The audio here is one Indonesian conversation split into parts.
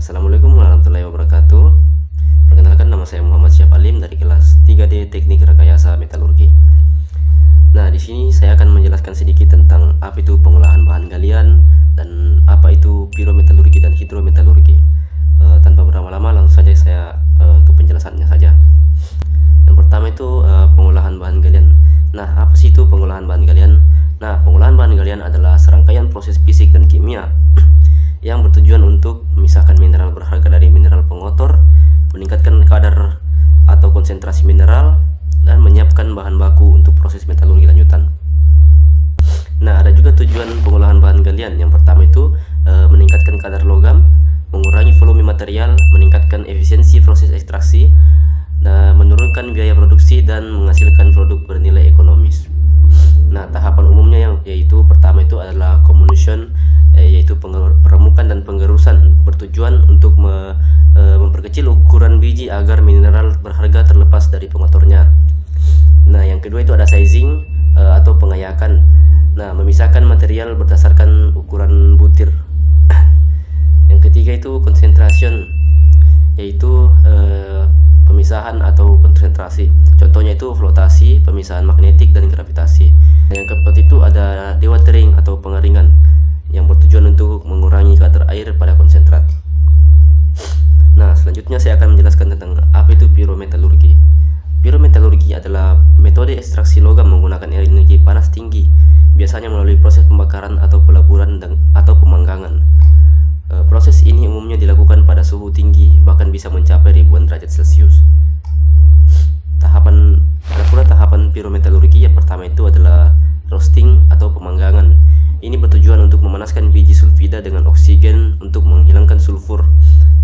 Assalamualaikum warahmatullahi wabarakatuh. Perkenalkan, nama saya Muhammad Syafalim dari kelas 3D Teknik Rekayasa Metalurgi. Nah, di sini saya akan menjelaskan sedikit tentang apa itu pengolahan bahan galian dan apa itu pirometalurgi dan hidrometalurgi. Tanpa berlama-lama, langsung saja saya ke penjelasannya saja. Yang pertama itu pengolahan bahan galian. Nah, apa sih itu pengolahan bahan galian? Nah, pengolahan bahan galian adalah serangkaian proses fisik dan kimia yang bertujuan untuk memisahkan mineral berharga dari mineral pengotor, meningkatkan kadar atau konsentrasi mineral, dan menyiapkan bahan baku untuk proses metalurgi lanjutan. Nah, ada juga tujuan pengolahan bahan galian. Yang pertama itu meningkatkan kadar logam, mengurangi volume material, meningkatkan efisiensi proses ekstraksi, dan menurunkan biaya produksi dan menghasilkan produk bernilai ekonomis. Nah, tahapan umumnya yaitu pertama itu adalah comminution, yaitu peremukan dan penggerusan, bertujuan untuk memperkecil ukuran biji agar mineral berharga terlepas dari pengotornya. Nah, yang kedua itu ada sizing atau pengayakan. Nah, memisahkan material berdasarkan ukuran butir. Yang ketiga itu concentration, yaitu pemisahan atau konsentrasi. Contohnya itu flotasi, pemisahan magnetik dan gravitasi. Yang keempat itu ada dewatering atau pengeringan, yang bertujuan untuk mengurangi kadar air pada konsentrat. Nah, selanjutnya saya akan menjelaskan tentang apa itu pirometalurgi. Pirometalurgi adalah metode ekstraksi logam menggunakan energi panas tinggi, biasanya melalui proses pembakaran atau pelaburan atau pemanggangan. Proses ini umumnya dilakukan pada suhu tinggi, bahkan bisa mencapai ribuan derajat Celcius. Tahapan pirometalurgi yang pertama itu adalah roasting atau pemanggangan. Ini bertujuan untuk memanaskan biji sulfida dengan oksigen untuk menghilangkan sulfur.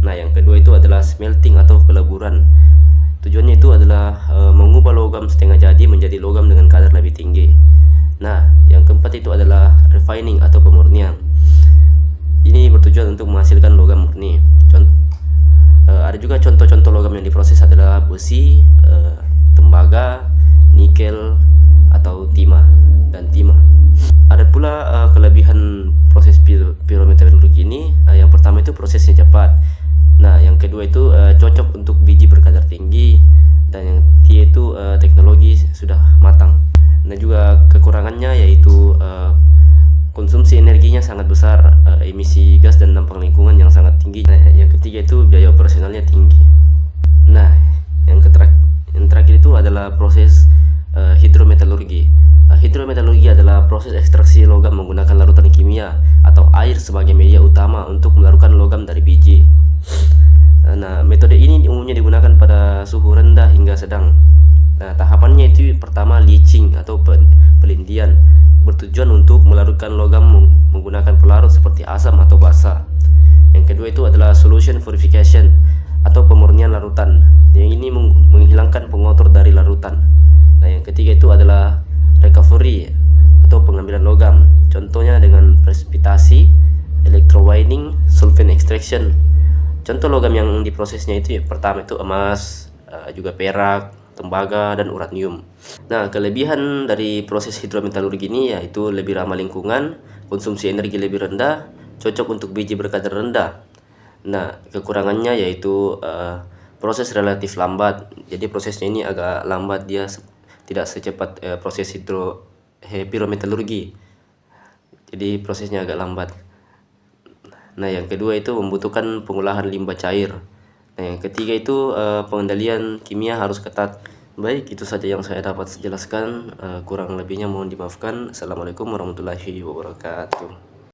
Nah, yang kedua itu adalah smelting atau pelaburan. Tujuannya itu adalah mengubah logam setengah jadi menjadi logam dengan kadar lebih tinggi. Nah, yang keempat itu adalah refining atau pemurnian. Ini bertujuan untuk menghasilkan logam murni. Ada juga contoh-contoh logam yang diproses adalah besi, tembaga, nikel, atau timah. Ada pula kelebihan proses pirometalurgi ini. Yang pertama itu prosesnya cepat. Nah, yang kedua itu cocok untuk biji berkadar tinggi, dan yang ketiga itu teknologi sudah matang. Nah, juga kekurangannya yaitu konsumsi energinya sangat besar, emisi gas dan dampak lingkungan yang sangat tinggi. Nah, yang ketiga itu biaya operasionalnya tinggi. Nah, yang terakhir itu adalah proses hidrometalurgi. Hidrometalurgi adalah proses ekstraksi logam menggunakan larutan kimia atau air sebagai media utama untuk melarutkan logam dari biji. Nah, metode ini umumnya digunakan pada suhu rendah hingga sedang. Nah, tahapannya itu pertama leaching atau pelindian, bertujuan untuk melarutkan logam menggunakan pelarut seperti asam atau basa. Yang kedua itu adalah solution purification atau pemurnian larutan. Yang ini menghilangkan pengotor dari larutan. Nah, yang ketiga itu adalah recovery atau pengambilan logam. Contohnya dengan presipitasi, electrowinning, solvent extraction. Contoh logam yang diprosesnya itu pertama itu emas, juga perak, tembaga, dan uranium. Nah, kelebihan dari proses hidrometalurgi ini yaitu lebih ramah lingkungan, konsumsi energi lebih rendah, cocok untuk biji berkadar rendah. Nah, kekurangannya yaitu proses relatif lambat. Jadi prosesnya ini agak lambat, dia tidak secepat proses pirometalurgi. Jadi prosesnya agak lambat. Nah, yang kedua itu membutuhkan pengolahan limbah cair. Nah, yang ketiga itu pengendalian kimia harus ketat. Baik, itu saja yang saya dapat jelaskan. Kurang lebihnya mohon dimaafkan. Assalamualaikum warahmatullahi wabarakatuh.